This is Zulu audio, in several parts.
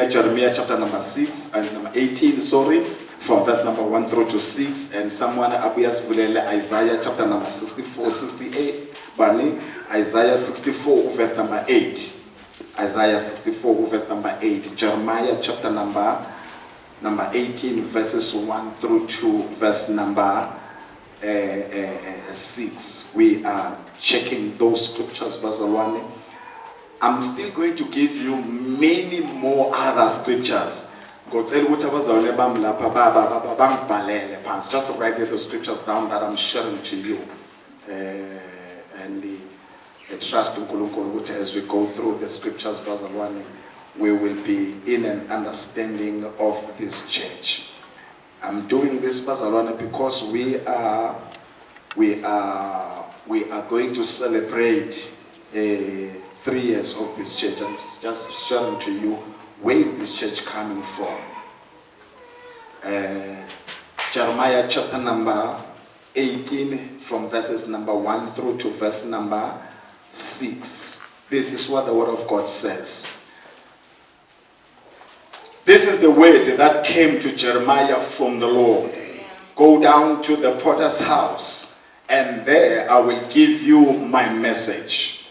Jeremiah chapter number 6 and number 18, sorry, from verse number 1 through to 6, and someone Abiyas Vulele Isaiah chapter number 64, 68, Bani, Isaiah 64 verse number 8. Isaiah 64 verse number 8. Jeremiah chapter number 18 verses 1 through to verse number 6. We are checking those scriptures, Bazalwane. I'm still going to give you many more other scriptures. Just write the scriptures down that I'm sharing to you. And I trust in Kulunkulukute as we go through the scriptures, Bazalwane, we will be in an understanding of this church. I'm doing this, Bazalwane, because we are going to celebrate 3 years of this church. I'm just sharing to you where is this church coming from. Jeremiah chapter number 18 from verses number 1 through to verse number 6. This is what the word of God says. This is the word that came to Jeremiah from the Lord. Go down to the potter's house, and there I will give you my message.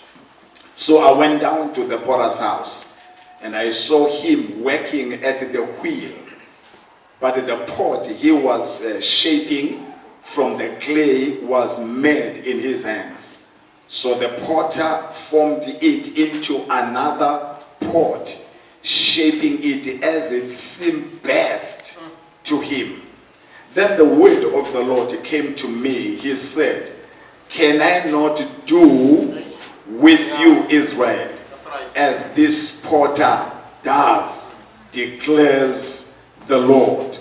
So I went down to the potter's house, and I saw him working at the wheel. But the pot he was shaping from the clay was made in his hands. So the potter formed it into another pot, shaping it as it seemed best to him. Then the word of the Lord came to me. He said, "Can I not do with you, Israel, as this potter does, declares the Lord.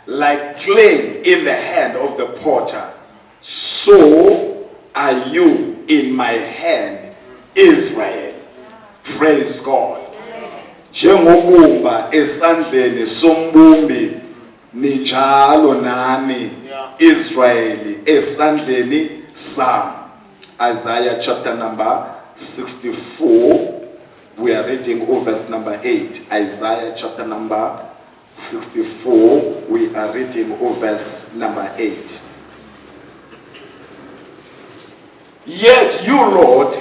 Like clay in the hand of the potter, so are you in my hand, Israel." Praise God. Njengobumba esandleni sombumbi, ninjalo nami, Israeli esandleni sam. Isaiah chapter number 64. We are reading verse number 8. Isaiah chapter number 64. We are reading verse number 8. Yet you, Lord,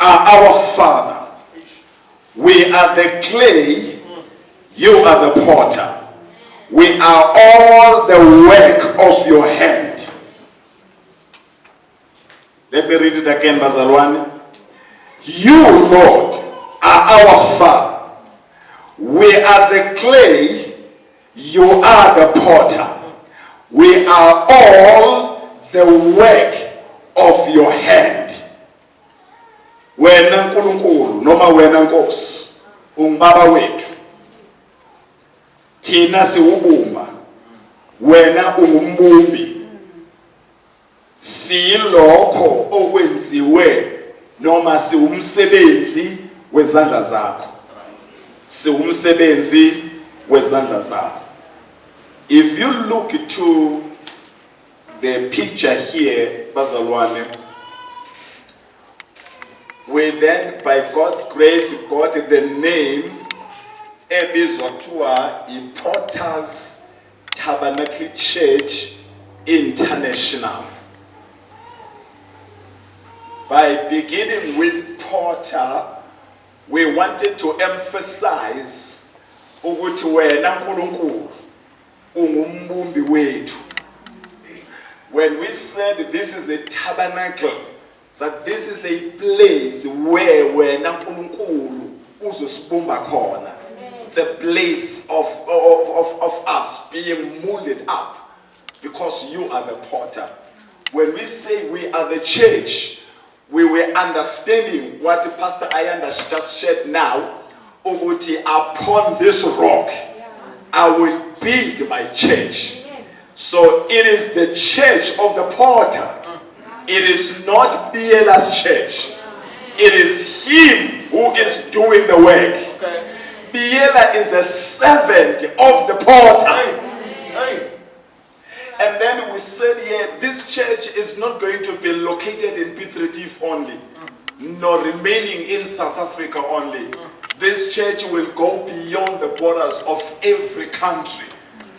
are our Father. We are the clay, you are the potter. We are all the work of your hand. Let me read it again, Bazalwane. You, Lord, are our Father. We are the clay, you are the potter. We are all the work of your hand. Wena Nkulunkulu noma wena Nkosi ungibaba wethu. Thina siwubumba, wena ungumbumbi. Silokho okwenziwe noma siwumsebenzi wezandla zakho. Siwumsebenzi wezandla zakho. If you look to the picture here, Bazalwane, we then, by God's grace, got the name ebizwa kuthiwa iPorters Tabernacle Church International. By beginning with Porter, we wanted to emphasize ukuthi wena Nkulunkulu ungumbumbi wethu. When we said this is a tabernacle, that this is a place where wena Nkulunkulu uzosibumba khona. It's a place of us being molded up because you are the potter. When we say we are the church, we were understanding what Pastor Ayanda just shared now. Ukuthi, upon this rock, I will build my church. So it is the church of the potter. It is not Biela's church. It is him who is doing the work. Okay. Biela is a servant of the potter. And then we said, this church is not going to be located in Piet Retief only, nor remaining in South Africa only. This church will go beyond the borders of every country,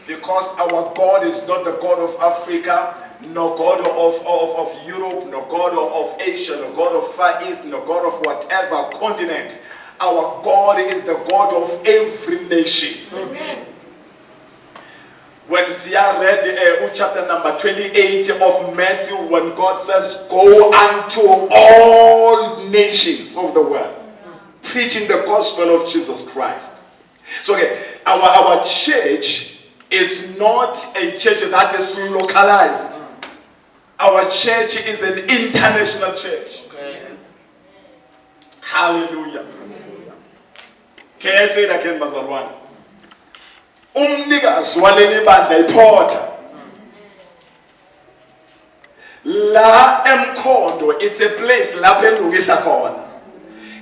because our God is not the God of Africa, no God of Europe, no God of Asia, no God of Far East, no God of whatever continent. Our God is the God of every nation. Amen. When Sia read chapter number 28 of Matthew, when God says, go unto all nations of the world, preaching the gospel of Jesus Christ. So our church is not a church that is localized. Our church is an international church. Okay. Hallelujah. Can I say that again, Bazalwane? Umnikazi waleli bandla iPorter. La eMkhondo, it's a place lapho elungisa khona.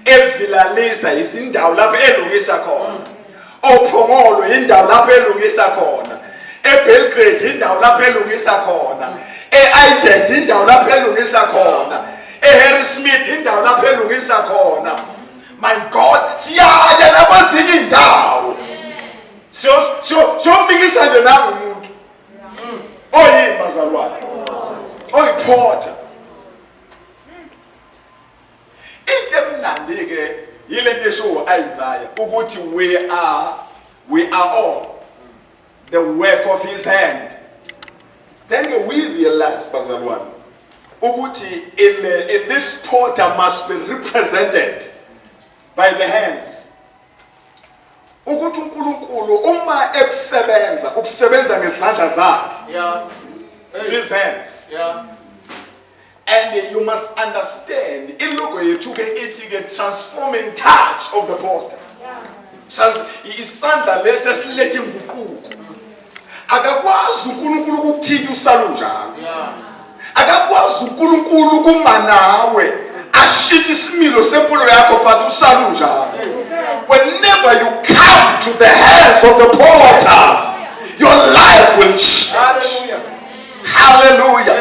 eVilalisa izindawo lapho elungisa khona. oPhongolo indawo lapho elungisa khona. eBelgrade indawo lapho elungisa khona. eAjax indawo lapho elungisa khona. eHarrismith indawo lapho elungisa khona. My God, siyaya nabazinye indawo. So mikisa nje nawe umuntu. Oyi bazalwane. Oyi Porter. Into emnandi ke yile nto esho Isaiah ukuthi we are all the work of his hand. Then we realize bazalwane ukuthi in this Porter must be represented by the hands. Ukuthi uNkulunkulu uma ukusebenza ngezandla zakhe. Yeah. His hands. Yeah. And you must understand, ilogo yethu ke ithi ke transforming touch of the poster. Yeah. Isandla lesi esilethe inguquko. Akakwazi uNkulunkulu ukuthinta usalo njalo. Yeah. Akakwazi uNkulunkulu kuma nawe ashiya isimilo sempilo yakho but usalo njalo. Whenever you come to the hands of the Porter, your life will change. Hallelujah.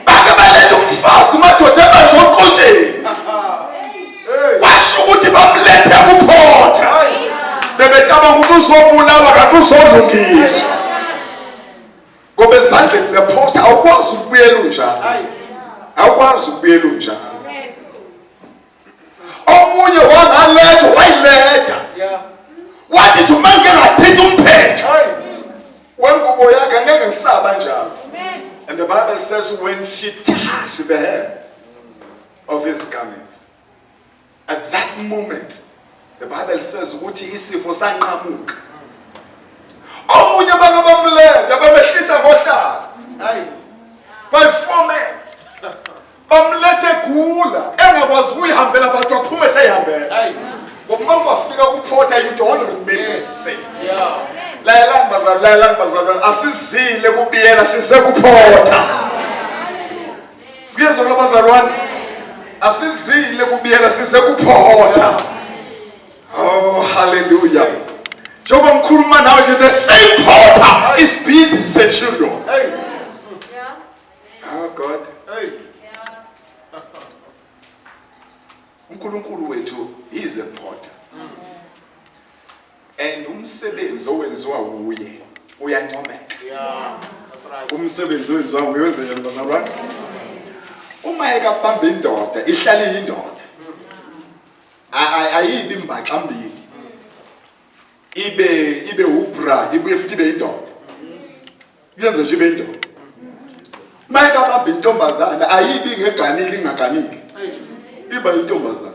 Bakabaletha umfazi madoda ebajoqotsheni. Kwasho ukuthi bamlethe kuPorter. Bebecabanga ukuthi uzobulawa kanti uzolungiswa. Ngoba ezandleni zePorter awukwazi ukubuyela unjalo. Awukwazi ukubuyela unjalo. Omunye wangaletha wayiletha. Wathi nje manje ngathinta umphetho. Wengubo yakhe ngeke ngisaba njalo. And the Bible says when she touched the hem of his garment, at that moment, the Bible says ukuthi isifo sanqamuka. Omunye bangabamletha bamehlisa ngohlala. By 4 men. Bamlethe gula engakwazi ukuyihambela abantu aphume seyihambela. Ngoba uma ungafika kuPorter you don't remember say. Layelani bazalwane asizile kubiyela size kuPorter. Kuyezwa lo bazalwane? Asizile kubiyela size kuPorter. Oh hallelujah. Njoba ngikhuluma nawe nje the same Porter is busy in Centurion. Oh God. uNkulunkulu wethu is a Porter. And umsebenzi owenziwa uye uyancomeka. Yeah, that's right. Umsebenzi owenziwa nguye wenzenjani bazalwane? Uma ekabamba indoda ihlala iyindoda. Ayibi imbaxa mbili. Ibe ubra, ibuye futhi ibe indoda. Yenze nje ibe indoda. Uma ekabamba intombazana ayibi ngeganile ingaganile. Iba intombazana.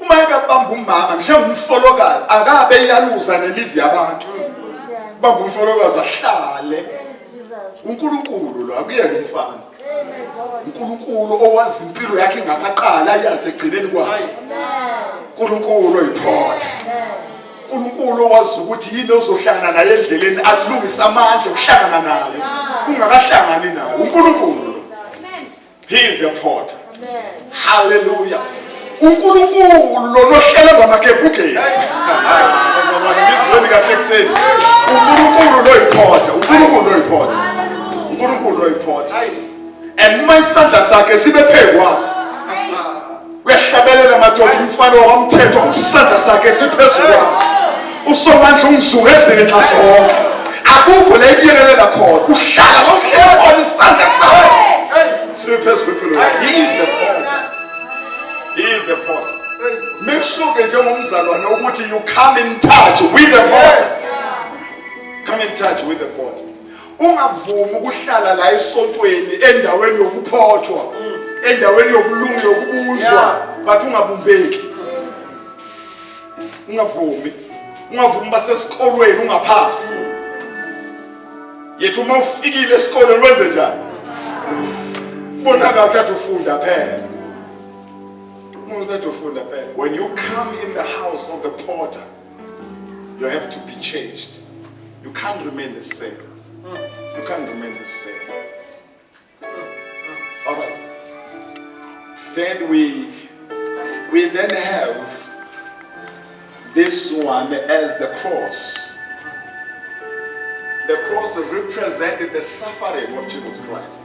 Uma ekabamba umama ngisho umfolokazi akabe iyaluza nelizi yabantu. Bamba umfolokazi ahlale. uNkulunkulu lo akuyeke umfana. uNkulunkulu owazi impilo yakhe ingakaqala yazi egcineni kwayo. uNkulunkulu oyiPorter. uNkulunkulu owazi ukuthi yini ozohlangana naye endleleni alungisa amandla okuhlangana nayo. Ungakahlangani nayo. uNkulunkulu. He is the Porter. Hallelujah. uNkulunkulu lo nohlele ngamakephuke. Bazalwane ngizweni kahle kuseni. uNkulunkulu lo yiPorter. uNkulunkulu lo yiPorter. uNkulunkulu lo yiPorter. And uma isandla sakhe sibe phezu kwakho. Uyahlabelela madoda umfana wamthetho usisandla sakhe siphezulu kwami. Usomandla ungizuke ezinxa zonke. Akukho la ekuyekelela khona. Uhlala la uhlala khona isandla sakhe siphezulu kwempilo yakhe. He is the potter. He is the potter. Make sure ke njengomzalwane ukuthi you come in touch with the potter. Come in touch with the potter. Ungavumi ukuhlala la esontweni endaweni yokuphothwa, endaweni yokulunga yokubunjwa, but ungabumbeki. Ungavumi basesikolweni ungaphasi. Yethu uma ufikile esikolweni wenze njani? Bonakala ukuthi ufunda phela. When you come in the house of the potter, you have to be changed. You can't remain the same. You can't remain the same. All right. Then we then have this one as the cross. The cross represented the suffering of Jesus Christ.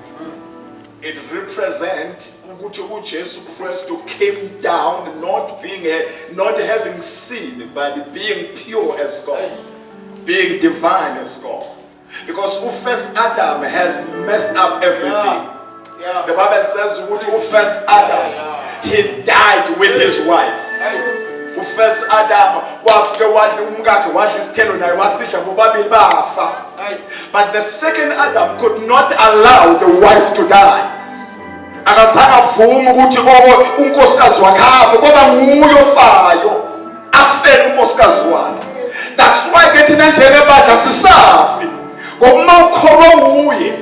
It represents who Jesus Christ who came down, not having sin, but being pure as God, being divine as God. Because who first Adam has messed up everything. The Bible says who first Adam, he died with his wife. Who first Adam but the second Adam could not allow the wife to die. Akasangavuma ukuthi unkosikazi wakhe afe ngoba nguye ofayo afele unkosikazi wakhe. That's why ke thina njengebandla sisafi ngoba uma ukholwa uye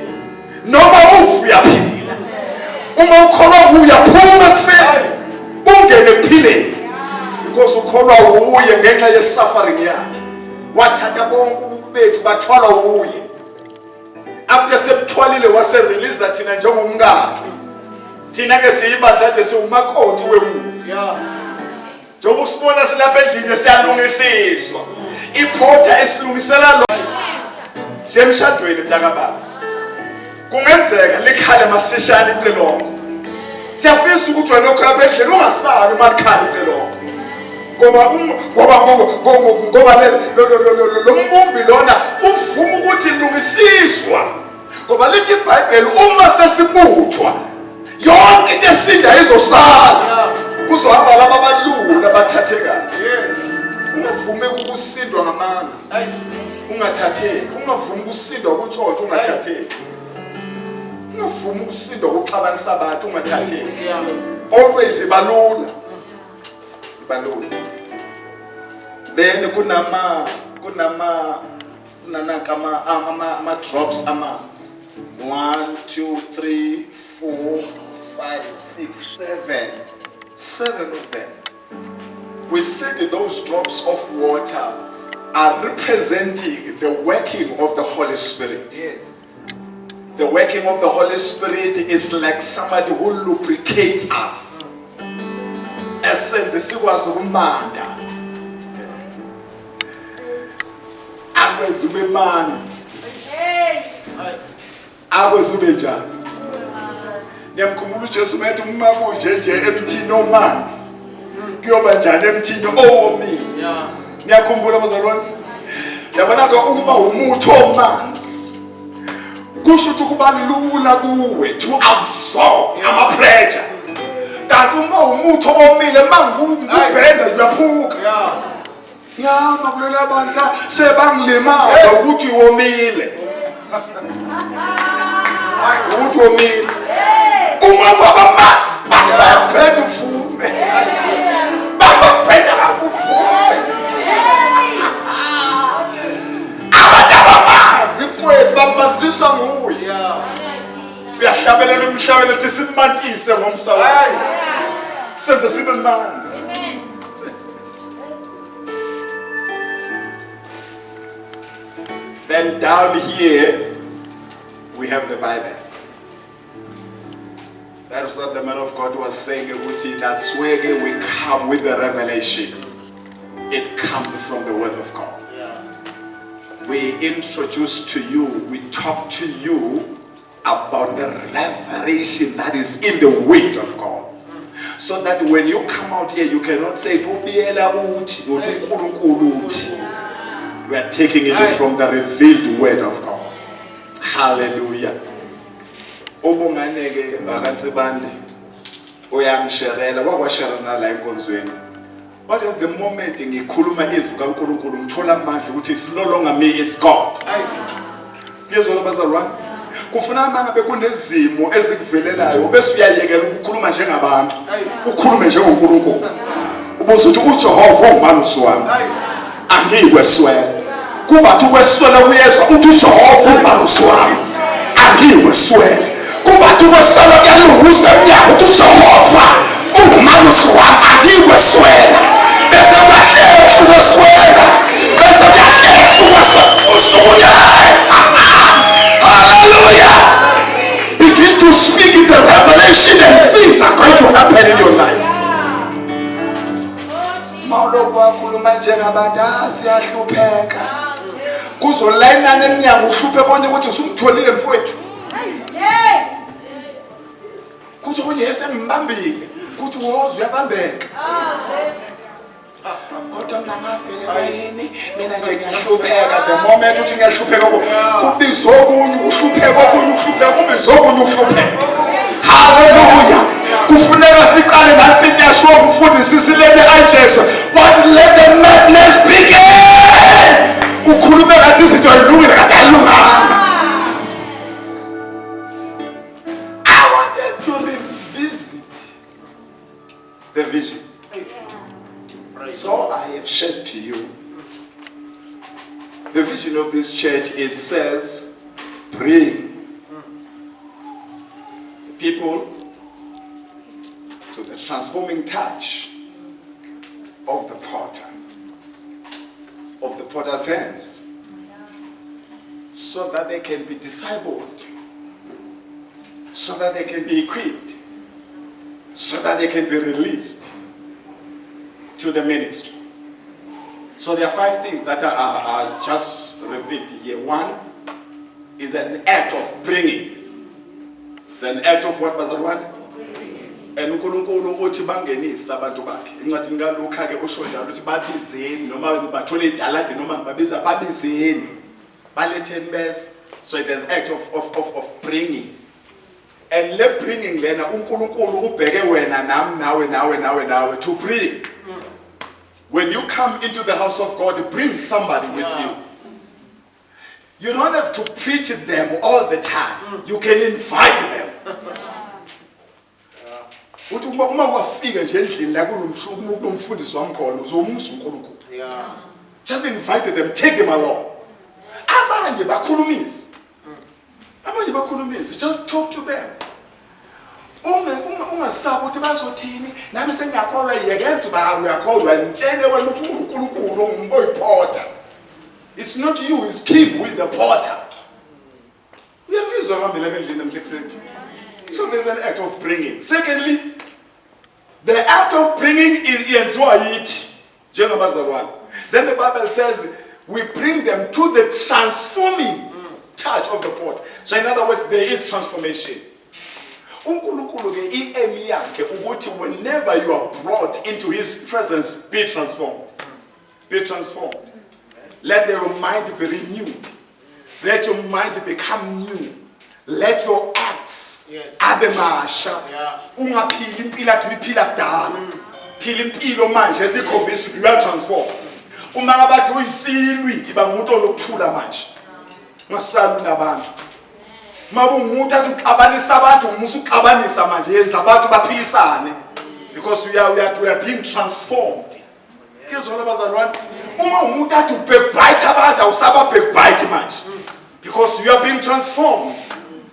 noma ufu uyaphila. Uma ukholwa uye uyaphuma kufeni ungene ekuphileni because ukholwa uye ngenxa ye suffering yakhe. Wathatha bonke ububi bethu bathwala uye. After sebuthwalile wase release thina njengomkakhe. Thina ke siyibandla nje siwumakoti wemuntu. Njengoba usibona silapha endlini siyalungisiswa. Iphotha esilungisela lo semshadweni mntakababa. Kungenzeka likhale masishane icilongo. Siyafisa ukuthi wena okhapha endlini ungasali malikhala icilongo. Ngoba lo mbumbi lona uvuma ukuthi lungisiswa. Ngoba lithi iBhayibheli uma sesibuthwa yonke into esinda izosala. Kuzohamba laba abalula bathathekayo. Ungavumi ukusindwa ngamanga. Ungathatheki. Ungavumi ukusindwa ukuntshontsha ungathatheki. Ungavumi ukusindwa ukuxabanisa abantu ungathatheki. Always balula. Then kunama drops amanzi. 1, 2, 3, 4, 5, 6, 7. 7 of them. We said that those drops of water are representing the working of the Holy Spirit. Yes. The working of the Holy Spirit is like somebody who lubricates us. Essence sikwazi ukumanda. Akwenza ube manzi. Akwenza ube njani? Ngiyamkhumbula uJesu methu uma kunje emthini omanzi. Kuyoba njani emthini owomile. Ngiyakhumbula bazalwane. Yabona ke ukuba umuthi omanzi. Kusho ukuthi kuba lula kuwe to absorb ama pressure. Kanti uma umuthi owomile mangubhenda uyaphuka. Nyama kulela abantu sebangilimaza ukuthi uwomile. Ukuthi uwomile. Uma kwaba manzi bathi bayaphetha ufume. Babaphetha ufume. Abantu abamanzi mfowethu bamanziswa nguye. Uyahlabelela umhlabeni ethi simantise ngomsawayo. Senze sibe manzi. Then down here we have the Bible. That's what the man of God was saying. That's where we come with the revelation. It comes from the Word of God. We introduce to you, we talk to you about the revelation that is in the Word of God. So that when you come out here, you cannot say, we are taking it from the revealed word of God. Hallelujah. But as the moment ngikhuluma izwi kaNkulunkulu ngithola amandla ukuthi it's no longer me, it's God. Kuyezwela bazalwane? Kufuna mangabe kunezimo ezikuvelelayo bese uyayekela ukukhuluma njengabantu. Ukhulume njengoNkulunkulu. Ubuze ukuthi uJehova umalusi wami. Angiyikweswela. Kuba uthi ukweswela kuyezwa uthi uJehova umalusi wami. Angiyikweswela. Kuba uthi ukweswela kuyalungisa emnyango uthi uJehova umalusi wami angiyikweswela. Bese kuyaseka ukweswela. Bese kuyaseka ukweswela. Hallelujah. Begin to speak in the revelation and things are going to happen in your life. Mawuloku wakhuluma njengabantu siyahlupheka. Kuzolayina nemnyango uhluphe konke ukuthi usumtholile mfowethu. Kuthi konke yesembambile. Kuthi woza uyabambeka. Kodwa mina ngafike bayini mina nje ngiyahlupheka. The moment uthi ngiyahlupheka kubizwa okunye uhlupheka okunye uhlupheka kubizwa okunye uhlupheka. Hallelujah. Kufuneka siqale nathi yasho umfundisi silele Ajax. What let the madness begin. Ukhulume ngathi izinto ayilungile kade ayilunganga. I wanted to revisit the vision. So I have shared to you the vision of this church. It says, bring people to the transforming touch of the potter, of the potter's hands, so that they can be discipled, so that they can be equipped, so that they can be released to the ministry. So there are 5 things that are just revealed here. 1 is an act of bringing. It's an act of what, bazalwane? And uNkulunkulu uthi bangenise abantu bakhe. Incwadini kaLuka ke usho njalo uthi babizeni noma bathole idalade noma babiza babizeni. Baletheni bese. So there's an act of bringing. And le bringing lena uNkulunkulu ubheke wena nami nawe to bring. When you come into the house of God, bring somebody with you. You don't have to preach them all the time. You can invite them. Just invite them, take them along. Just talk to them. It's not you, it's Kim who is the potter. So there's an act of bringing. Secondly, the act of bringing is then the Bible says we bring them to the transforming touch of the pot. So in other words, there is transformation. Whenever you are brought into his presence, be transformed. Be transformed. Let your mind be renewed. Let your mind become new. Let your acts abemasha. Ungaphili impilo yakho iphila kudala. Phila impilo manje esikhombisa you are transformed. Uma ngabathi uyisilwi iba umuntu olokuthula manje. Ngasalu nabantu. Mabungumuntu akuxabanisa abantu umusu uxabanisa manje yenza abantu baphilisane because we are being transformed. Kezwela bazalwane uma umuntu athi ubhekbite abantu awusaba bhekbite manje because you are being transformed.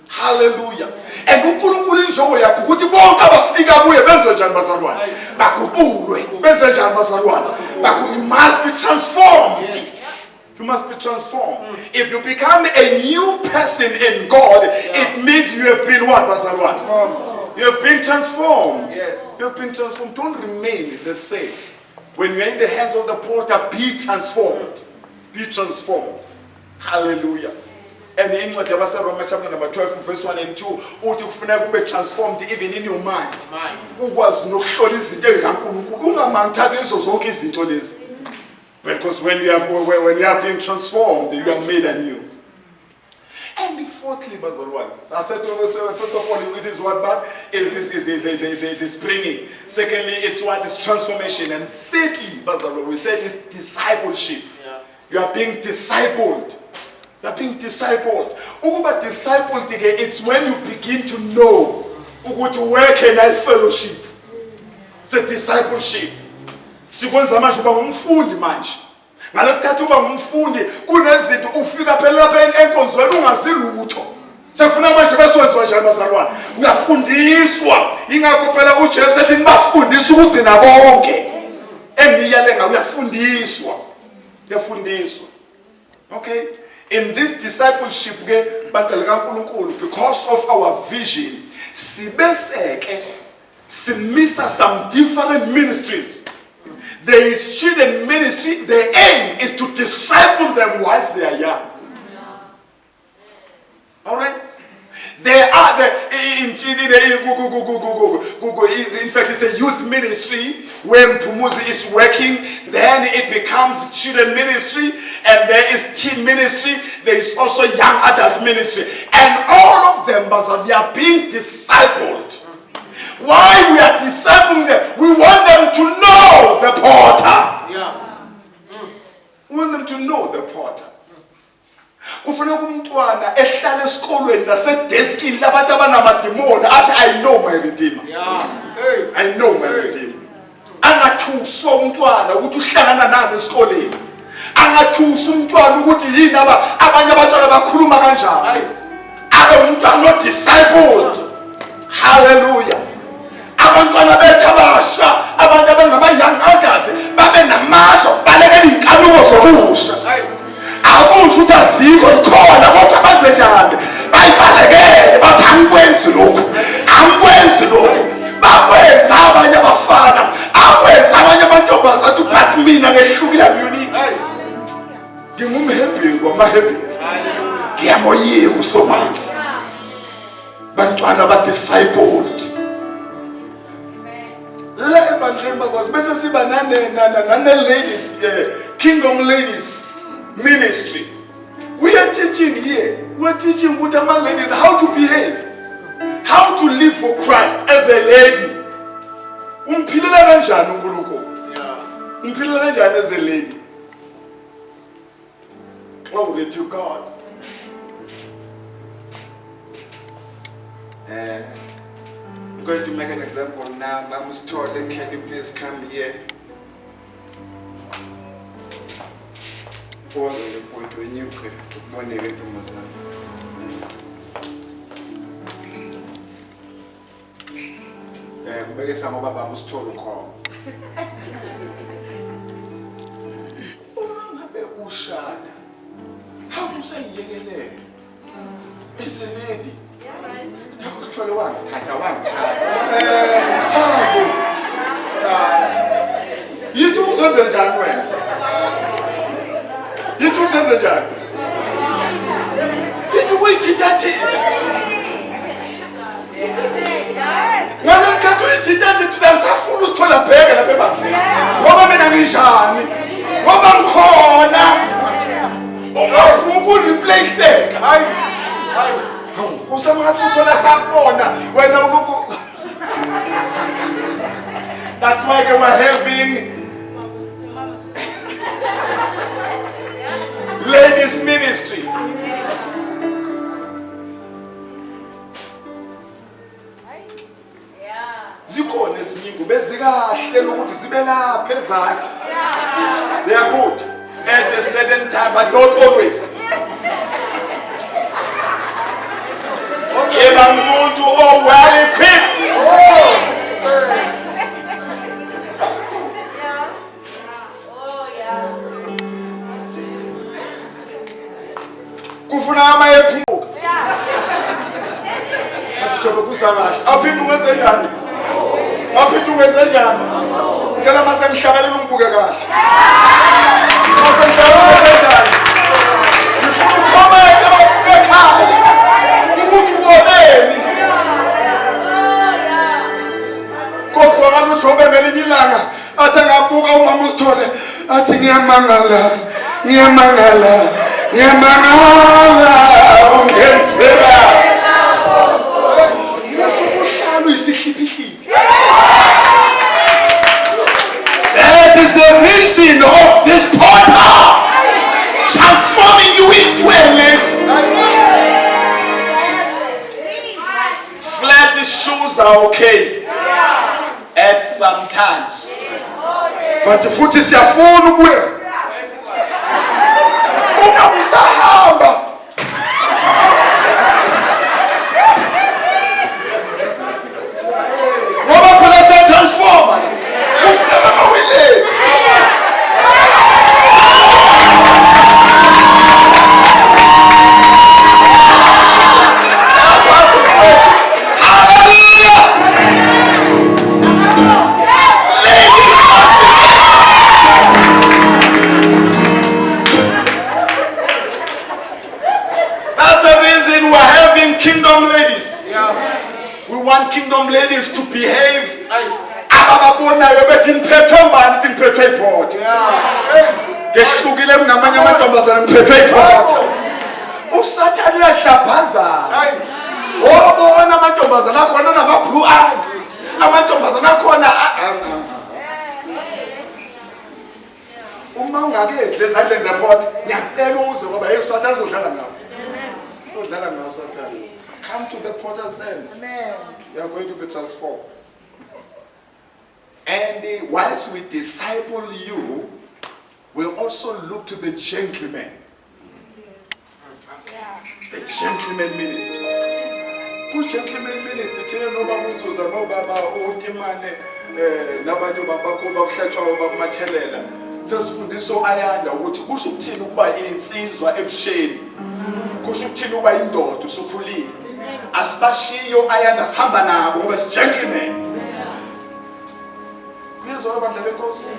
Hallelujah. And uNkulunkulu injongo yakhe ukuthi bonke abafika kuye benze njani bazalwane baguqulwe benze njani bazalwane you must be transformed. You must be transformed. If you become a new person in God, it means you have been what, Bazalwan? You have been transformed. Yes. You have been transformed. Don't remain the same. When you're in the hands of the potter, be transformed. Be transformed. Hallelujah. And in whatever Romans chapter number 12, verse 1 and 2, uthi kufuneka ube transformed even in your mind. Ukwazi nokuhlola izinto ezikaNkulunkulu ungamangithatha izo zonke izinto lezi. Because when you are being transformed, you are made anew. And fourthly, Bazalwan, I said first of all, it is what bad is bringing. Secondly, it's what is transformation. And thirdly, Bazalwan, we said it's discipleship. Yeah. You are being discipled. You are being discipled. Ukuba discipled again, it's when you begin to know where can I fellowship. It's a discipleship. Sikwenza manje uba umfundi manje. Ngalesikhathi uba umfundi kunezinto ufika phela lapha enkonzweni ungasilutho. Sefuna manje beswenziwa kanjani bazalwane? Uyafundiswa. Ingakho phela uJesu ethi nibafundise ukugcina konke. Emiyalenga uyafundiswa. Uyafundiswa. Okay? In this discipleship ke bantwana kaNkulunkulu, because of our vision, sibeseke simisa some different ministries. There is children ministry. The aim is to disciple them whilst they are young. All right. There are in fact, it's a youth ministry where Mpumuzi is working. Then it becomes children ministry, and there is teen ministry. There is also young adult ministry, and all of them, they are being discipled. Why we are discipling them? We want them to know the potter. Yeah. We want them to know the potter. Kufuneka umntwana ehlala esikolweni nasedeskini labantu abanamadimoni athi I know my redeemer. Yeah. I know my redeemer. Angathuswa umntwana ukuthi uhlangana nani esikoleni. Angathuswa umntwana ukuthi yini abanye abantwana bakhuluma kanjani. Abe umntwana discipled. Hallelujah. Abantwana bethu abasha, abantu abangama-young adults babe namandla okubalekela iy'nkanuko zobusha. Akusho ukuthi azikho zikhona kodwa baze njani bayibalekele bathi angikwenzi lokhu, angikwenzi lokhu. Bakwenza abanye abafana, akwenza abanye amantombazane athi but mina ngehlukile unique. Ngingumhebheru wamahebheru. Ngiyamoyika uSomandla. Bantwana ba-discipled. Ladies, Kingdom Ladies Ministry. We are teaching here. We are teaching with the ladies how to behave, how to live for Christ as a lady. Umphilela kanjani uNkulunkulu? Umphilela kanjani as a lady? Glory to God. I'm going to make an example now. Mama Story, can you please come here? For the point when you one to Mozambique. Some of Mama Story call. Ushada. How do I say yegele? It's a lady. One. You took something, John. You took something, John. You took waiting that thing. Now let's get to it. That to them. Full of toilet paper and a paper. What am I saying? What am I calling? Oh, from good replace that. That's why they were having ladies ministry. Zikhona eziningi bezikahle ukuthi zibe lapha ezantsi. They are good at a certain time, but not always. Yeba umuntu well equipped. Kufuna amayephumuka. Athi kusakahle. Aphinde ungenze njani? Aphinde ungenze njani? Ngicela mase ngihlabelela umbuke kahle. Mase ngihlabelela njani? Ngifuna ukhomeka abafuna athi ngiyamangala ungenzela usukuhlalo isikhiphikhiphi. That is the reason of this potter transforming you into a lady. Flat shoes are okay at some times, but futhi siyafuna ukuya uma usahamba ngoba phela siyatransforma kufuneka mawuyilele. Kingdom ladies. We want kingdom ladies to behave. Abababonayo bethi ngiphethwe ngubani ukuthi ngiphethwe iphotha. Ngehlukile kunamanye amantombazana ngiphethwe iphotha. Usathane uyahlabhazana. Wabona amantombazana akhona nama blue eye. Amantombazana akhona uma ungakezi lezandleni zephotha ngiyacela uze ngoba hey usathane uzodlala ngawo. Uzodlala ngawo usathane. Come to the potter's hands. Amen. You are going to be transformed. And whilst we disciple you, we'll also look to the gentleman. The gentleman ministry. Good gentleman ministry. Tell no baba uzuza no baba utimane nabantu babakho bakuhlatshwa bakumathelela. Sesifundisa ayanda ukuthi kusho ukuthini ukuba insizwa ebusheni. Kusho ukuthini ukuba indoda usukhulile. Asibashiyo ayanda sihamba nabo ngoba si gentleman. Kuyezona bandla benkosi.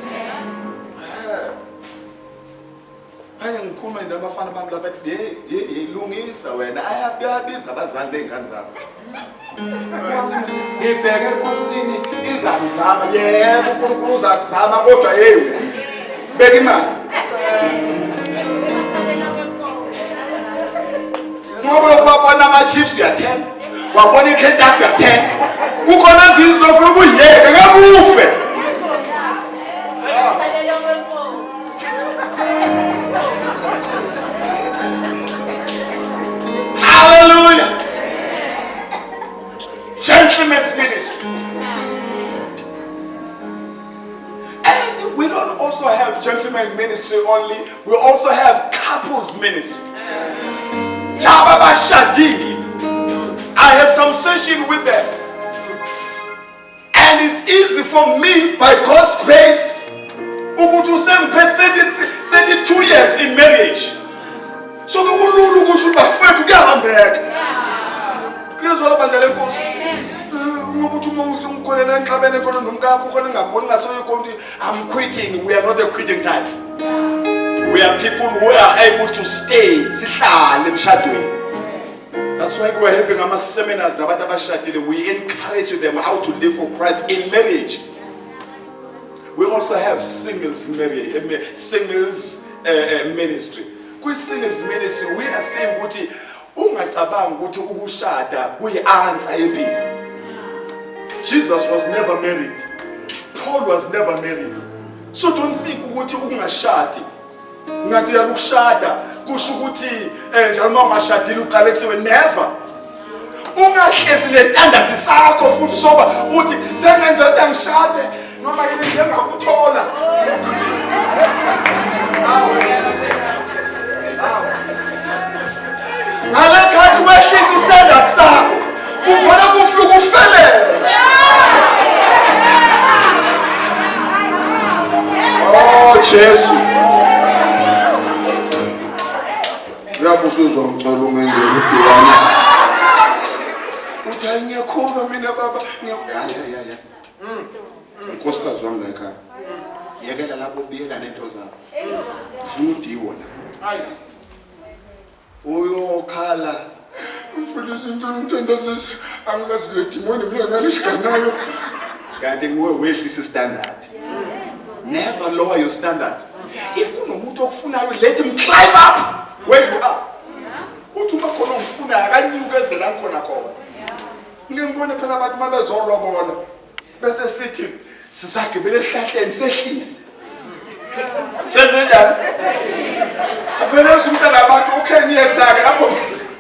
Hayi ngikhuluma nabafana bami lapha ilungisa wena ayabiza abazali bengane zabo. Ibheke enkosini izamzama yebo uNkulunkulu uzakuzama kodwa hey beka imali. Ngoba kwabona ama chips uyathenga. Wabona iKentucky uyathenga. Kukhona izinto ofuna ukuyeka ngeke ufe. Hallelujah. Gentleman's ministry. And we don't also have gentleman ministry only, we also have couples ministry. I have some session with them. And it's easy for me, by God's grace, to spend 32 years in marriage. So we should be afraid to get back. Here's what about the I'm quitting. We are not a quitting type. We are people who are able to stay. That's why we're having our seminars. We encourage them how to live for Christ in marriage. We also have singles ministry. With singles ministry, we are saying ukuthi ungacabanga ukuthi ukushada kuyi-answer empini. Jesus was never married. Paul was never married. So don't think ukuthi ungashadi. Ngathi ukushada kusho ukuthi njalo uma ungashadile uqale kusewe never. Ungahlezi nestandard sakho futhi soba uthi sengenza ukuthi angishade noma yini njengakuthola. Ngalekhathi wehlisa istandard sakho kufanele kufike ufelele. Oh Jesu. Uyabusuzwa ngicela ungenzele udukana. Uthi ngiyakhuluma mina baba ya. Unkosikazi wami la ekhaya. Yekela lapho ubiyela nento zakho. Ufuna udiwo la. Hayi. Uyokhala. Mfundisi into sisi angikazi le demoni mina ngalishikanayo. Kanti nguwe wehlisa standard. Never lower your standard. If kunomuntu okufunayo, let him climb up where you are. Uthi uma khona ongifuna akanyuke la khona khona. Ngibone phela abantu mabezolwa bona bese sithi sizagibela esihlahleni sehlise. Senze njani? Avele umntana abantu ukheniyezake lapho phezulu.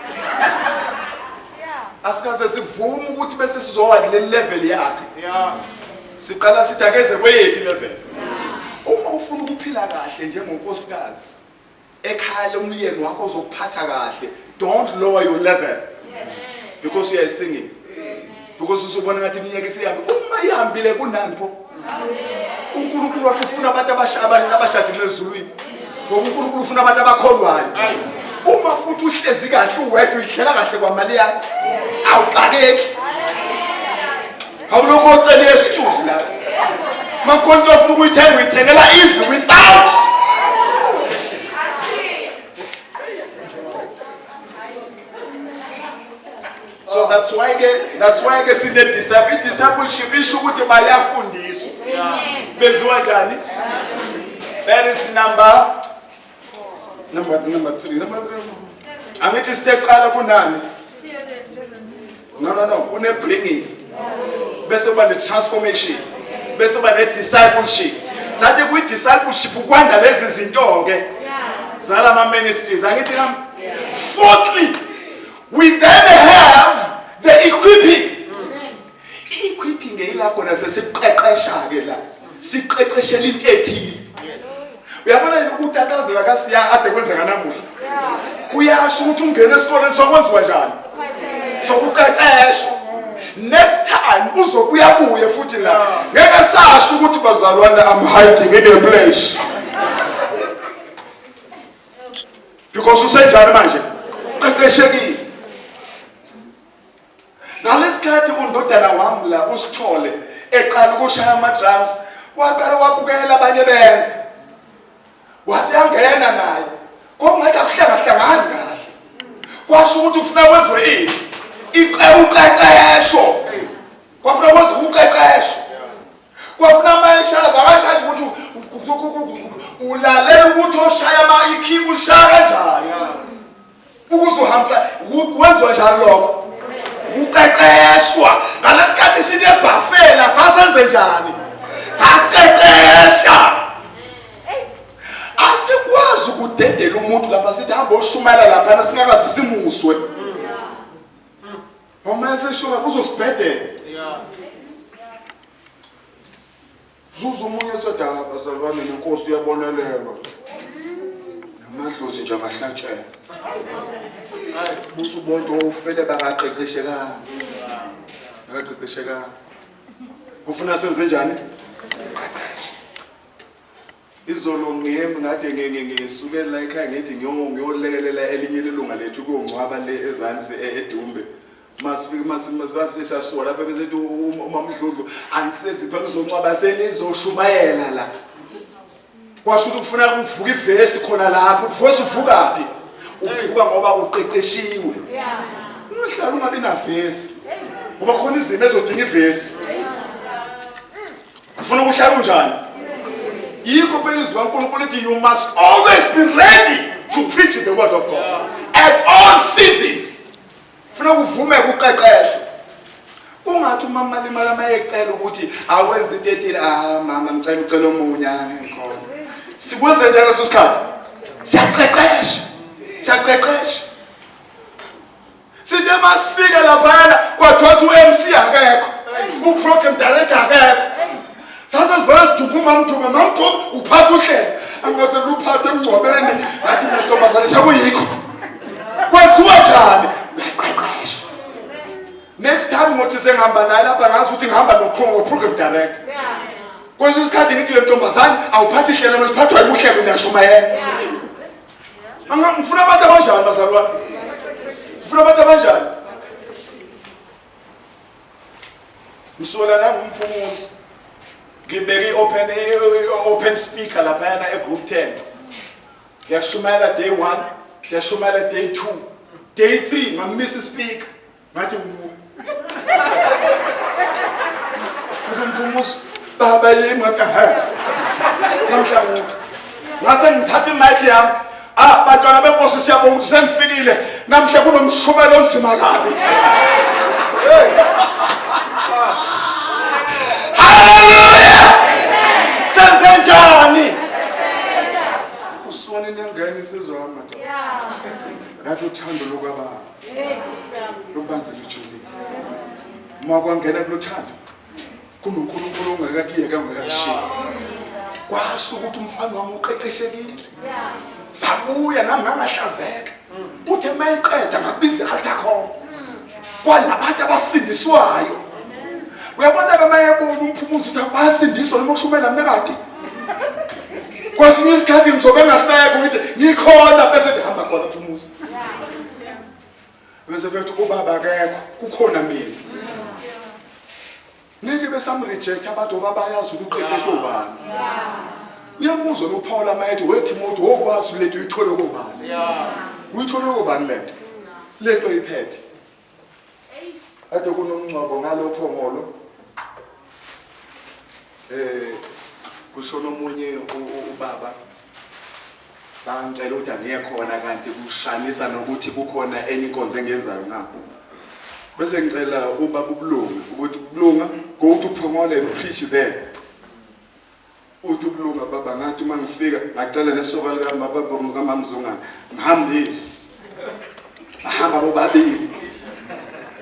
Asikaze sivume ukuthi bese sizowa le level yakhe. Siqala sithi akeze kweyethi level. Uma ufuna ukuphila kahle njengonkosikazi ekhaya umyeni wakho ozokuphatha kahle, don't lower your level because you are singing. Because usubona ngathi iminyaka isihambe, uma ihambile kunani pho? uNkulunkulu wathi ufuna abantu abashadile ezulwini. Ngoba uNkulunkulu ufuna abantu abakholwayo. Uma futhi uhlezi kahle uwedwa uyihlela kahle kwamali yakho, awuxakeki. Awulokho ocela isithusi la. Makonto ofuna ukuyithenga uyithengela easily without. So that's why ke sine discipleship isho ukuthi bayafundiswa. Benziwa njani? That is number 3. Angithi siqala kunani? No. Kune bringing. Bese uba ne transformation. Bese uba ne discipleship. Sathi kuyi discipleship ukwanda lezi zinto ke. Zala ama ministries. Angithi nami. Fourthly, we then have the equipping. Equipping ngeyilakho nasesiqeqesha ke la. Siqeqeshela into ethile. Uyabona ukuthi atazela kasiya ade kwenzeka namuhla. Kuyasho ukuthi ungene esikoleni sokwenziwa njani? Sokuqeqeshwa. Next time uzobuya futhi la. Ngeke sasho ukuthi bazalwane I'm hiding in a place. Because usenjani manje? Uqeqeshekile. Nalesikhathi undodana wami la usithole eqala ukushaya ama drums, waqala wabukela abanye benza. Wasiyangena naye. Kongathi akuhlangana kahle. Kwasho ukuthi ufuna kwenziwe ini? Uqeqesho. Kwafuna kwenziwe uqeqesho. Kwafuna mayishala bakashaya ukuthi ulalela ukuthi oshaya ikhibu ushaya kanjani. Ukuzohambisa kwenziwa njalo lokho. Uqeqeshwa. Ngalesikhathi sine buffela sasenze njani? Saqeqesha. Asikwazi ukudedela umuntu lapha sithi hamba oshumayela lapha singaka sisimuswe. Uma eseshuma uzosibhedela. Zuzu umunye sodaba bazalwane nenkosi uyabonelelwa. Namadlozi nje amahlatshela. Busu bonke ofele bakaqeqesheka. Bakaqeqesheka. Kufuna senze njani? Izolo ngiyemi ngade ngisukela la ekhaya ngithi ngiyolekelela elinye ilunga lethu kungcwaba le ezansi eDumbe. Masifike sasisuka lapha bese uma Mdludlu anisezi phela uzoncwaba senizoshumayela la. Kwasho ukuthi ufuna ukuvuka ivesi khona lapha, ufose uvukaphi? Uvuka ngoba uqeqeshiwe. Ungahlala ungabi na vesi. Kuba khona izimo ezodinga ivesi. Ufuna ukuhlala unjani? Yikho phela izwi kaNkulunkulu lithi you must always be ready to preach the word of God at all seasons. Funa uvume ukuqeqeshwa. Kungathi umama limala mayecela ukuthi awenze into ethile, mama ngicela ucela omunye ngikhona. Sikwenze njalo leso sikhathi. Siyaqeqesha. Sithi masifika lapha kwathiwa uMC akekho. Uprogram director akekho. Sasa sivela sidukuma mamthuma uphatha uhlelo. Angase luphathe emngcwabeni ngathi nentombazane sekuyikho. Kwenziwa njani? Uyaqeqeshwa. Next time ngothi sengihamba naye lapha ngazi ukuthi ngihamba no-program director. Kwesinye isikhathi ngithi lentombazane awuphathi ihlelo meliphathwa yimuhlelo uyashumayela. Ngifuna abantu abanjani bazalwane? Ngifuna abantu abanjani? Msuka nangumphumuzi. Ngibeke open speaker lapha egroup 10. Ngiyashumayela day 1, ngiyashumayela day 2, day 3 ngamiss speaker. Ngathi umphumuzi baba yimi ngathi namhlanje ngase ngithatha imic yami bantwana benkosi siyabonga ukuthi senifikile namhle kunomshumelo onzima kabi haleluya senze njani usone niyangena insizwa yami ngathi uthando lokwababa lubanzi lujulile uma kwangena kulothando kunonkulunkulu ongakakiyeka ongakakushiya kwasho ukuthi umfana wami uqeqeshekile sabuya nami ngangahlazeka uthe mayiqeda ngakubiza altar call kwanabantu abasindiswayo uyabona ke mayebona umphumuzo ukuthi bayasindiswa noma ushumela mnekade kwesinye isikhathi ngizobe ngasekho ukuthi ngikhona bese ngihamba khona umphumuzo bese mfethu ubaba akekho kukhona mina ngeke besamreject abantu babayazi ukuqeqeshwa ubani niyamuzwa lo Paul amayithi weTimothy wokwazi lento uyithole kubani uyithole kubani lento iphethe ade kunomncwabo ngalopho ngolo kushona omunye ubaba bangicela ukuthi angiyekhona kanti kushanisa nokuthi kukhona enye inkonzo engenzayo ngapho bese ngicela ubaba uBulunga ukuthi uBulunga go to Phongole and preach there uthi uBulunga baba ngathi mangifika ngacela lesoka lika baba kaMamzungana ngihambisi ahamba bobabili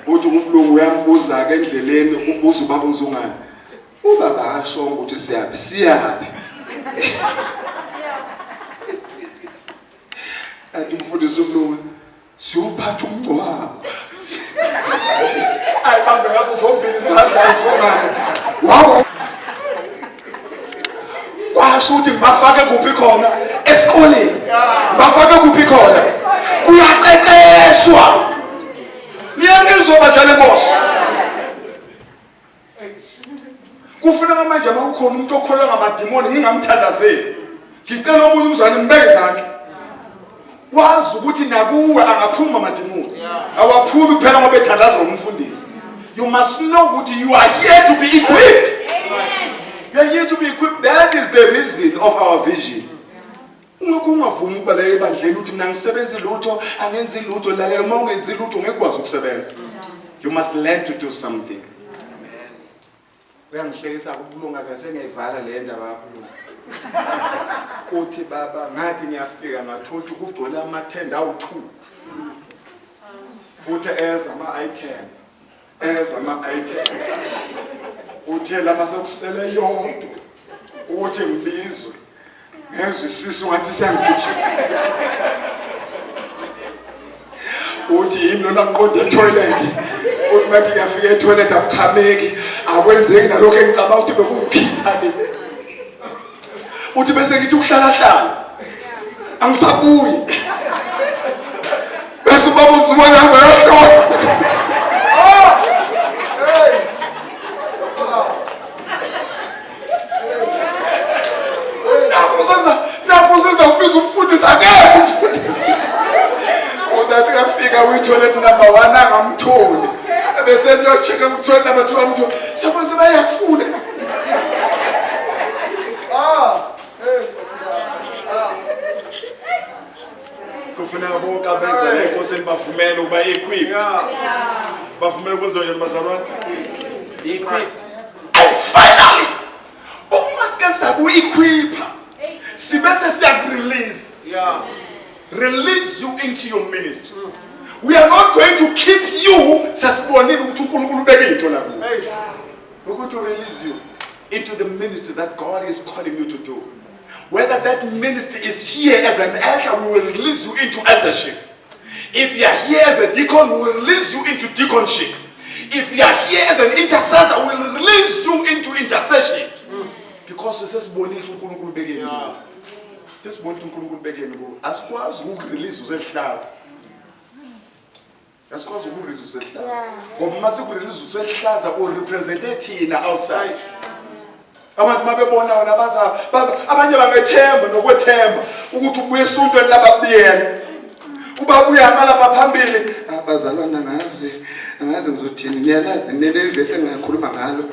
uthi uBulunga uyambuza ke endleleni ubuza ubaba uMzungana ubaba asho ukuthi siyapi athi umfundisi uBulunga siyophatha umncwabo ayibambe ngaso zombili izandla isongane wabo kwasho ukuthi ngibafake kuphi khona esikoleni ngibafake kuphi khona uyaqeqeshwa niyangizwa badlali boss kufuneka manje akukhona umuntu okholwa ngamadimoni ngingamthandazeli ngicela omunye umzwane ngibeke izandla wazi ukuthi nakuwe angaphuma amadimoni awaphumi kuphela ngoba ethandazwa umfundisi you must know ukuthi you are here to be equipped you are here to be equipped that is the reason of our vision ungavumi ukuba la ebandleni uthi mina ngisebenza lutho angenzi lutho lalela uma ungenzi lutho ngekwazi ukusebenza you must learn to do something uyangihlekisa ukuBulunga ke sengiyivala le ndaba kaBulunga uthi baba ngathi ngiyafika ngathola ukugcwele amathenda awu2 uthi eza ama-item uthi lapha sekusele yonke uthi ngibizwe ngezwe isisu ngathi siyangigijima uthi yimi lona ngiqonde etoilet uthi ngathi ngiyafika etoilet akuchameki akwenzeki nalokho engicabanga ukuthi bekungikhipha le uthi bese ngithi uhlala angisabuyi bese ubaba uzibona bayahlola nakuzenza ukubiza umfundisi akekho umfundisi udathi uyafika uyitoilet number 1 angamtholi bese niyochecka ku-toilet number 2 amtholi sekwenze bayakufuna kufuneka bonke abeza le nkosini bavumele ukuba equipped bavumele ukwenziwa njani bazalwane equipped and finally uma sike saku-equipha sibese siyakurelease release you into your ministry we are not going to keep you sasibonile ukuthi uNkulunkulu ubeke into la kuwe we're going to release you into the ministry that God is calling you to do. Whether that ministry is here as an elder, we will release you into eldership. If you are here as a deacon, we will release you into deaconship. If you are here as an intercessor, we will release you into intercession. Because it says, this asikwazi ukurelease usehlaza. Asikwazi ukurelease usehlaza. Ngoba mase ukurelease usehlaza urepresent thina outside. Abantu mabebona wona baza abanye bangethemba nokwethemba ukuthi ubuye esontweni lababiyela. Ubabuya amalapha phambili abazalwana ngazi ngizothini ngiyalazi nelivese engakhuluma ngalo.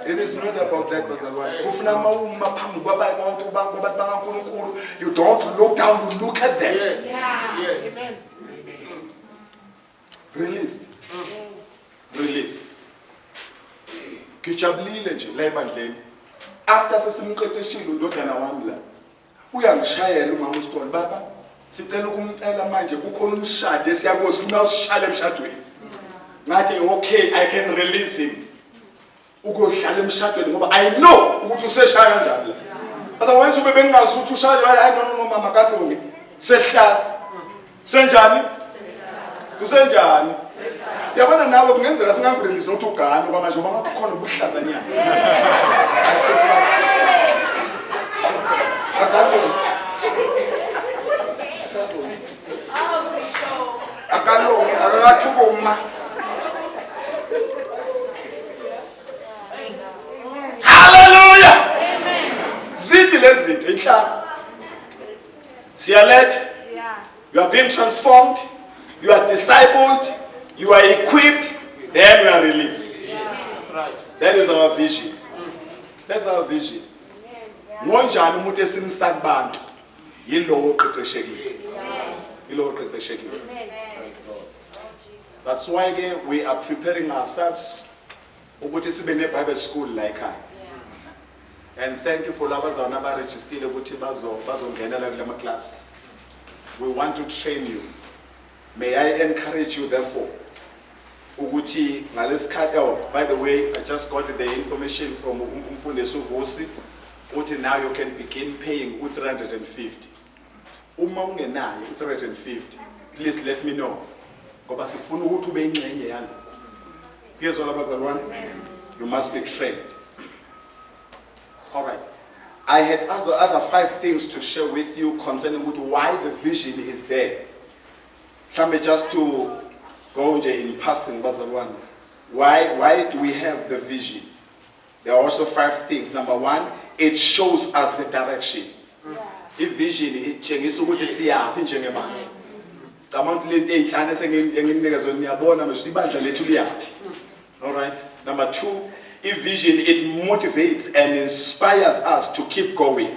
It is not about that, bazalwane. Kufuna uma phambi kwabantu kwabantu bakaNkulunkulu, you don't look down, you look at them. Yes. Yeah. Yes. Amen. Released. Released. Kijabulile nje la ebandleni. After sesimqeqeshile undodana wami la. Uyangishayela umama uStone, baba, sicela ukumcela manje kukhona umshado esiyako sifuna usishale emshadweni. Ngathi okay, I can release him. Ukohlala emshadweni ngoba I know ukuthi useshaya kanjani. Otherwise ube bengazi ukuthi ushaya hayi no mama kalungi. Sehlazi. Senjani? Kusenjani? Yabona nawe kungenzeka singamrelease nokuthi ugane ngoba manje uma ngathi khona ubuhlaza nyana. Akalungi akakathukuma. Hallelujah. Zithi lezinto inhlamba. Siyaletha. Yeah. You are being transformed, you are discipled, you are equipped, then you are released. That's right. That is our vision. That's our vision. Ngonjani umuntu esimsa kubantu yilowo oqeqeshekile. Yilowo oqeqeshekile. That's why again we are preparing ourselves ukuthi sibe ne Bible school like I. And thank you for laba zona ba registered ukuthi bazongenela kule class. We want to train you. May I encourage you therefore ukuthi ngalesikhathi, oh, by the way, I just got the information from Umfundisi uVusi ukuthi now you can begin paying u350. Uma ungenayo u350, please let me know. Ngoba sifuna ukuthi ube ingcenye yalokho. Kuyezwa labazalwane? You must be trained. All right. I had other 5 things to share with you concerning why the vision is there. Just to go in passing, bazalwane. Why do we have the vision? There are also 5 things. Number 1, it shows us the direction. If vision, it changes ukuthi siyaphi njengebandla. Cabantu lento ezinhlanu esenginikezwe niyabona manje ibandla lethu liyaphi. All right. Number 2, if vision, it motivates and inspires us to keep going.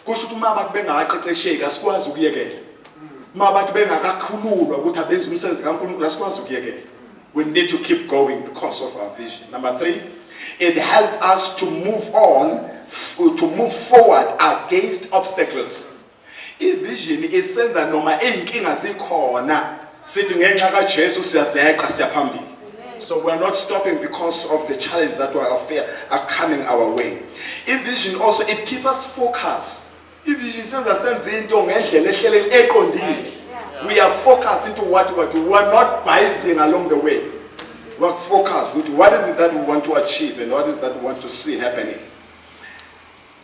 Kusho ukuthi uma abantu bengaqeqesheki asikwazi ukuyekela. Uma abantu bengakakhululwa ukuthi abenze umsebenzi kaNkulunkulu asikwazi ukuyekela. We need to keep going because of our vision. Number 3, it helps us to move on, to move forward against obstacles. Vision isenza noma inkinga zikhona sithi ngenxa kaJesu siyazeqa siyaphambili. So we are not stopping because of the challenges that are coming our way. Vision also, it keeps us focused. Vision senza senze into ngendlela ehlele eqondile. We are focused into what we do. We are not biasing along the way. We are focused into what is it that we want to achieve and what is that we want to see happening.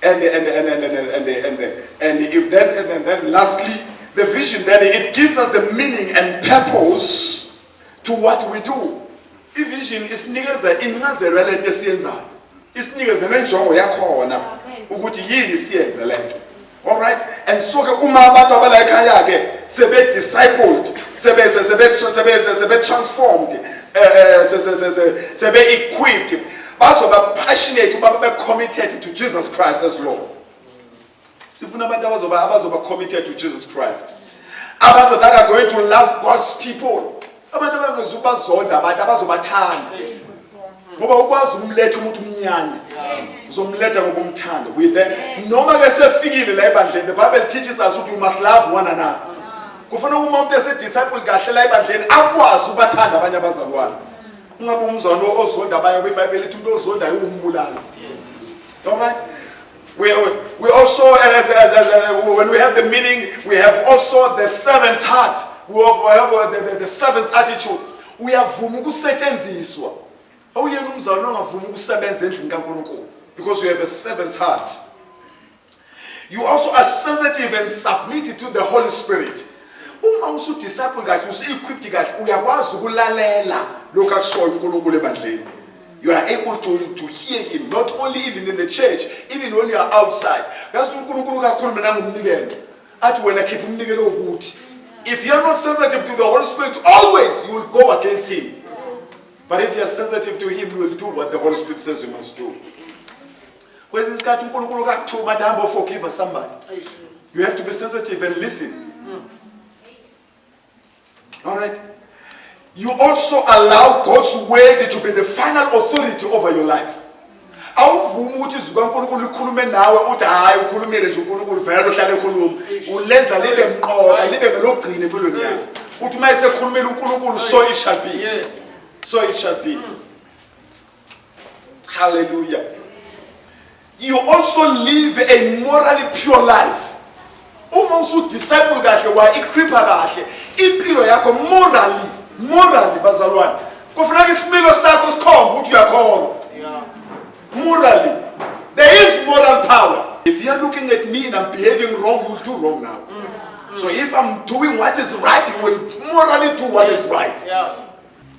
And then lastly, the vision, then it gives us the meaning and purpose to what we do. Vision isinikeza incazelo lento esiyenzayo. Isinikeza nenjongo yakhona ukuthi yini siyenze lento. All right? And so ke uma abantu abala ekhaya ke sebe discipled, sebe transformed, sebe equipped, bazoba passionate, babe committed to Jesus Christ as Lord. Sifuna abantu abazoba committed to Jesus Christ. Abantu that are going to love God's people. Abantu abangezubazonda abantu abazobathanda. Ngoba ukwazi umletha umuntu umnyane. Uzomletha ngokumthanda. With that, noma ke sefikile la ebandleni, the Bible teaches us that we must love one another. Kufuna umuntu esedisciple kahle la ebandleni akwazi ukubathanda abanye abazalwane. Ungabe umzalo ozonda abanye kwiBhayibheli ithi umuntu ozonda umbulala. All right? We also, when we have the meaning, we have also the servant's heart. We have the servant's attitude. We have ukusetshenziswa. Awuyena umzalwane ongavuma ukusebenza endlini kaNkulunkulu because we have a servant's heart. You also are sensitive and submitted to the Holy Spirit. Uma usudisciple kahle, usu-equipped kahle, uyakwazi ukulalela lokho akushoyo uNkulunkulu ebandleni. You are able to hear him, not only even in the church, even when you are outside. That's uNkulunkulu kakhuluma nangomnikelo. Athi wena khipha umnikelo wokuthi. If you are not sensitive to the Holy Spirit, always you will go against him. But if you are sensitive to him, you will do what the Holy Spirit says you must do. Kwezinye isikhathi uNkulunkulu akakuthuma athi hamba forgive somebody. You have to be sensitive and listen. All right. You also allow God's word to be the final authority over your life. Awuvumi ukuthi izwi kaNkulunkulu likhulume nawe uthi hayi ukhulumile nje uNkulunkulu vele ohlala ekhuluma. Ulenza libe mqoka libe ngelogcina empilweni yakho. Uthi uma esekhulumile uNkulunkulu so it shall be. Yes. So it shall be. Hallelujah. You also live a morally pure life. Uma usudisciple kahle wa equipa kahle impilo yakho morally bazalwane kufuneka isimilo sakho sikhombe ukuthi uyakholwa. Morally there is moral power. If you are looking at me and I'm behaving wrong, you will do wrong now. So if I'm doing what is right, you will morally do what is right.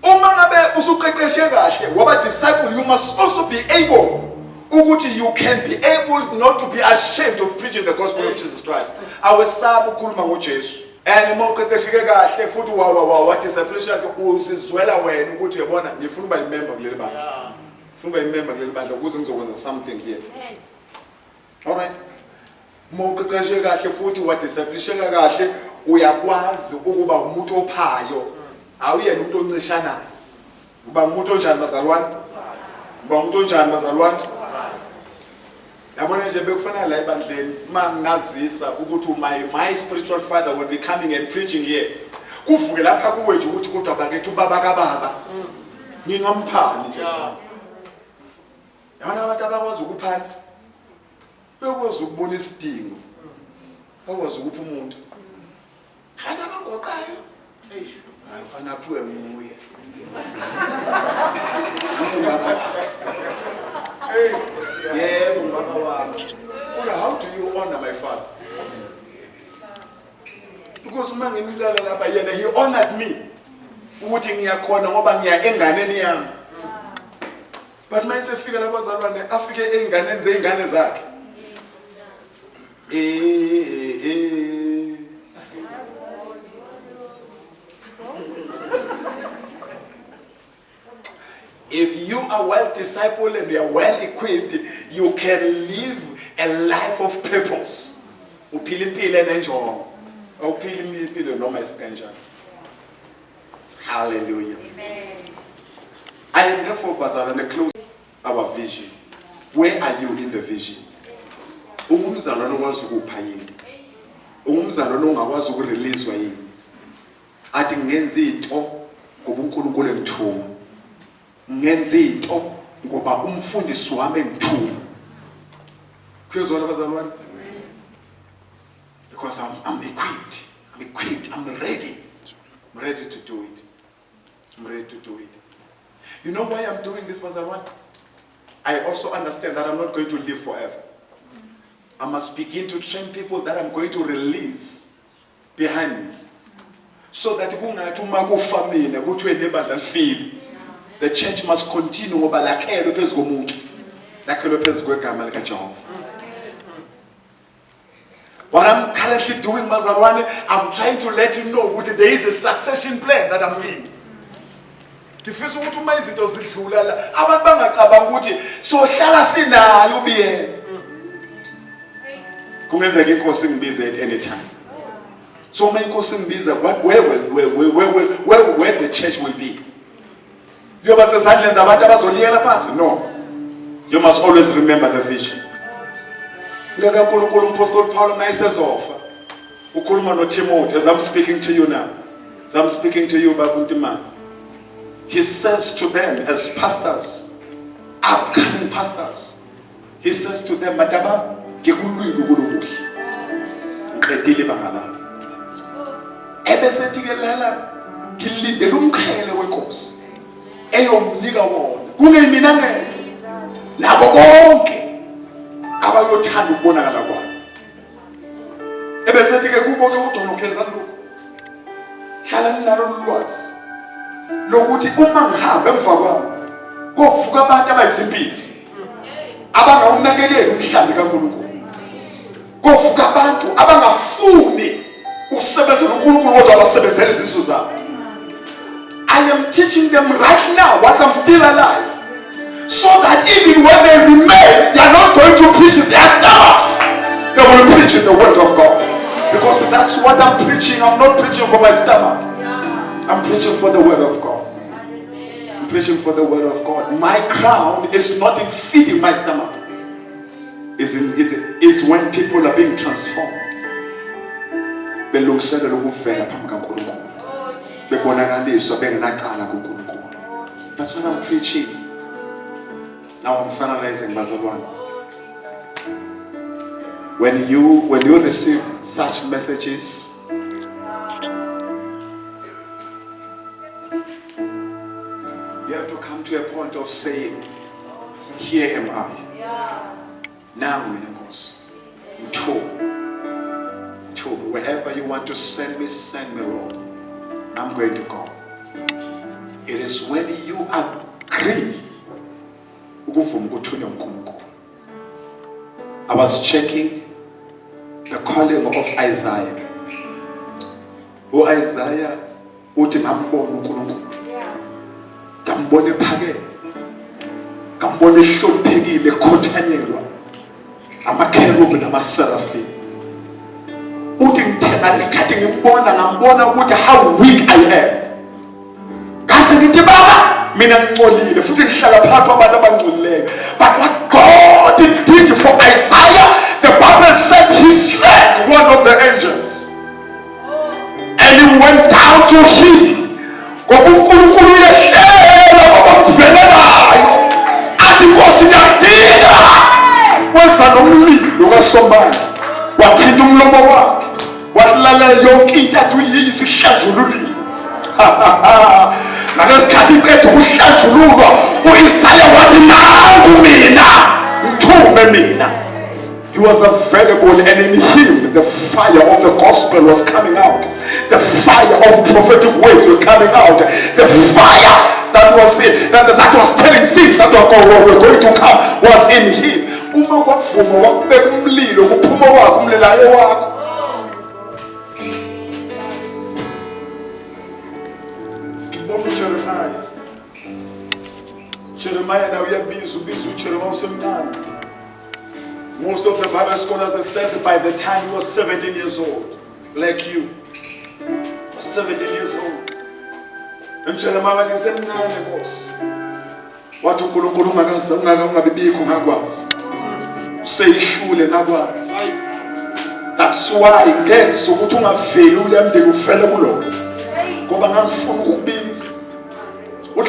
Uma ngabe usuqeqeshe kahle waba disciple, you must also be able ukuthi you can be able not to be ashamed of preaching the gospel of Jesus Christ. Awesaba ukukhuluma ngoJesu. And mawuqeqesheke kahle futhi wa discipleship uzizwela wena ukuthi uyabona ngifuna uba member kuleli bandla. Ngifuna uba member kuleli bandla ukuze ngizokwenza something here. All right. Mawuqeqesheke kahle futhi wa disciplesheke kahle uyakwazi ukuba umuntu ophayo. Awuyena umuntu oncishanayo. Uba umuntu onjani bazalwane? Uba umuntu onjani bazalwane? Yabona nje bekufana la ebandleni mangazisa ukuthi my spiritual father will be coming and preaching here. Kuvuke lapha kuwe nje ukuthi kodwa bakethi ubaba kaBaba. Ngingamphani nje. Yabona abantu abakwazi ukuphana. Bekwazi ukubona isidingo. Bakwazi ukupha umuntu. Hana bangoqayo. Ayifana aphuwe nguye. Baba wakhe. Yebo baba wakhe. How do you honor my father? Because uma ngimcela lapha yena he honored me. Ukuthi ngiyakhona ngoba ngiya enganeni yami. But mase fika labazalwane afike enganeni zeingane zakhe. If you are well discipled and you are well equipped, you can live a life of purpose. Uphila impilo enenjongo. Awuphila impilo noma isikanjani. Hallelujah. Amen. I am therefore bazalwane close our vision. Where are you in the vision? Ungumzalwane okwazi ukupha yini? Ungumzalwane ongakwazi ukurelease yini? Athi ngenza into ngoba uNkulunkulu engithuma. Ngenza into ngoba umfundisi wami engithuma. Kuyezwala bazalwane? Because I'm equipped, I'm ready. I'm ready to do it. I'm ready to do it. You know why I'm doing this, bazalwane? I also understand that I'm not going to live forever. I must begin to train people that I'm going to release behind me. So that kungathi uma kufa mina kuthiwe nebandla lifile. The church must continue ngoba lakhelwe phezu komuntu. Lakhelwe phezu kwegama likaJehova. What I'm currently doing, bazalwane, I'm trying to let you know that there is a succession plan that I'm in. Ngifisa ukuthi uma izinto zidlula la abantu bangacabanga ukuthi sohlala sinayo ubiyena. Kungenzeka inkosi ingibize at any time. So uma inkosi ingibiza where the church will be. Yoba sezandleni zabantu abazoliyela phansi? No. You must always remember the vision. Ngeke uNkulunkulu uMpostoli Paul mayesezofa. Ukhuluma noTimothy as I'm speaking to you now. As I'm speaking to you bakuntimana. He says to them as pastors, upcoming pastors. He says to them, "Madaba, ngikulwile ukulukuhle. Ngiqedile ibanga lami." Ebesethi ke lala ngilindele umqhele wenkosi. Eyomnika wona. Kungeyimina ngedwa. Labo bonke abayothanda ukubonakala kwakhe. Ebesethi ke kubo ke uDonokhenza lo. Hlala ninalo ulwazi lokuthi uma ngihamba emva kwami kovuka abantu abayisimpisi abangawunakekeli umhlambi kaNkulunkulu. Kovuka abantu abangafuni usebenzela uNkulunkulu kodwa abasebenzela izisu zabo. I am teaching them right now whilst I'm still alive. So that even when they remain, they are not going to preach in their stomachs. They will preach in the word of God. Because that's what I'm preaching. I'm not preaching for my stomach. I'm preaching for the word of God. I'm preaching for the word of God. My crown is not in feeding my stomach. It's when people are being transformed. That's what I'm preaching. Now I'm finalizing, Bazalwan. When you receive such messages, you have to come to a point of saying, here am I. Now, Minakos. Wherever you want to send me, Lord. I'm going to go. It is when you agree. I was checking the calling of Isaiah. Isaiah, uthi ngambona uNkulunkulu. Ngambona ephakeme. Ngambona ehloniphekile ekhothanyelwa. Amakherubhi namaseraphim. Uthi ngithenga lesikhathi ngambona ukuthi how weak I am. Ngase ngithi baba mina ngcolile futhi ngihlala phakathi kwabantu abangcolileyo. But what God did for Isaiah, the Bible says he sent one of the angels. And he went down to him. Ngoba uNkulunkulu uyehlela babamvelelayo. Athi Nkosi ngiyadinga. Wenza nomlilo kaSomandla. Wathinta umlomo wakhe. Walalela yonke into athi uyiyisa ihlanjululile. Nalesikhathi iqeda ukuhlanjululwa uIsaya wathi nangu mina ngithume mina. He was available, and in him the fire of the gospel was coming out. The fire of prophetic words were coming out. The fire that was telling things that were going to come was in him. Uma kwavuma wakubeka umlilo kuphuma wakho umlelayo wakho. Jeremiah now uyabiza Jeremiah usemncane. Most of the Bible scholars says by the time he was 17 years old, like you, was 17 years old. And Jeremiah wathi ngisemncane Nkosi. Wathi uNkulunkulu ungabibikho ngakwazi. Useyihlule ngakwazi. That's why ngenza ukuthi ungaveli uyamndeni ufele kuloko. Ngoba ngangifuna ukukubiza. The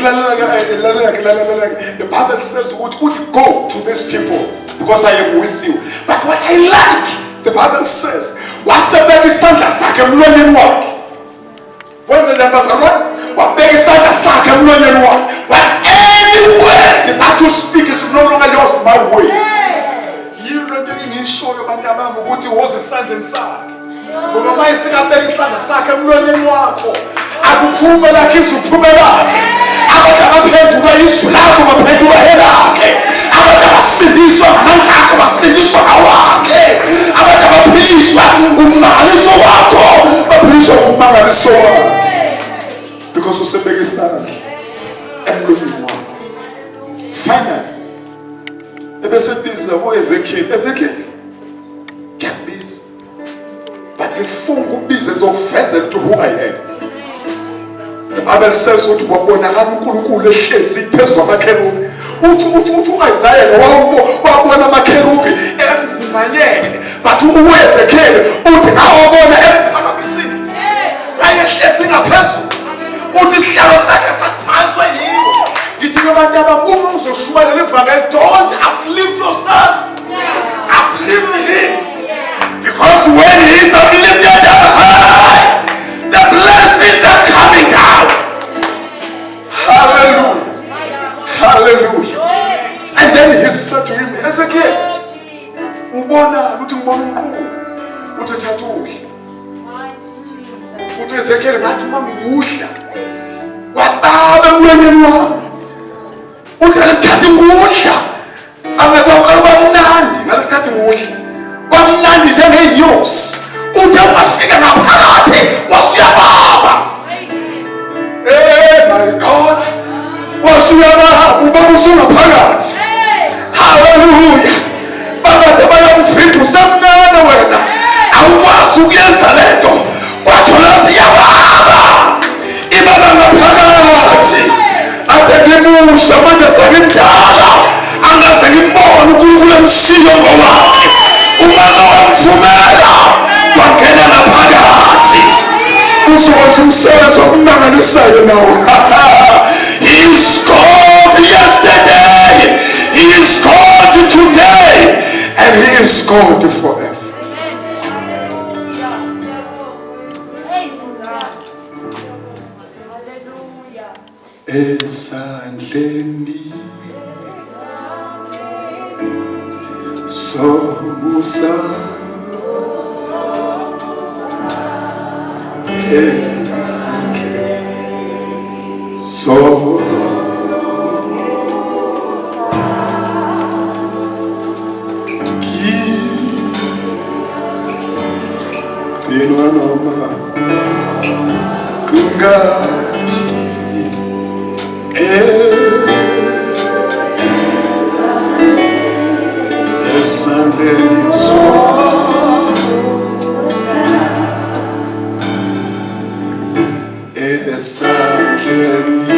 Bible says, go to these people because I am with you. But what I like, the Bible says, what's the biggest stand that stuck and running walk? What is the number one? What biggest stand that stuck and running walk? What any word that you speak is no longer yours, my way. You know the meaning show you about the what it was a sand inside. But my thing I beg is stand that stuck and running walk. Akuphumela kizuphumelake. Abantu abaphendula izwi lakho baphendula helakhe. Abantu abasindiswa ngamandla akho basindiswa ngawakhe. Abantu abaphiliswa umangaliso wakho baphiliswa umangaliso wakhe. Because usebeka isandla emlonyeni wakho. Finally, ebesebiza uEzekiel. Get busy. But before ubize ngizokufezela to who I am. The Bible says ukuthi wabonakala uNkulunkulu ehlezi phezu kwamakherubhi. Uthi uIsaiah wabona amakherubhi emnganyele, but uEzekiel uthi awabona emphakamisile. Wayehlezi ngaphezulu. Uthi isihlalo sakhe sasiphazwe yiwo. Ngithi abantu abami uma uzoshumayela ivangeli, don't uplift yourself. Uplift him. Because when he is uplifted up high, the blessings are coming down. Hallelujah. Hallelujah. And then he said to him, Ezekiel, ubona uthi ngibona umqhubu uthi thatha udle. Uthi Ezekiel ngathi mangudla wababa emlonyeni wami. Uthi ngesikhathi ngudla angakwakala mnandi ngesikhathi ngudla. Wamnandi njengeyinyosi. Uthe wafika ngaphakathi wasuyababa. My msiyongo wakhe. Uma wamvumela wangena ngaphakathi. Uzokwenza umsebenzi okumangalisayo nawe. He is God yesterday, He is God today, and He is God forever. Esandleni somusa esandleni somusa gcinwa noma kungathini esandleni somusa esandleni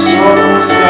somusa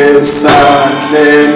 esandleni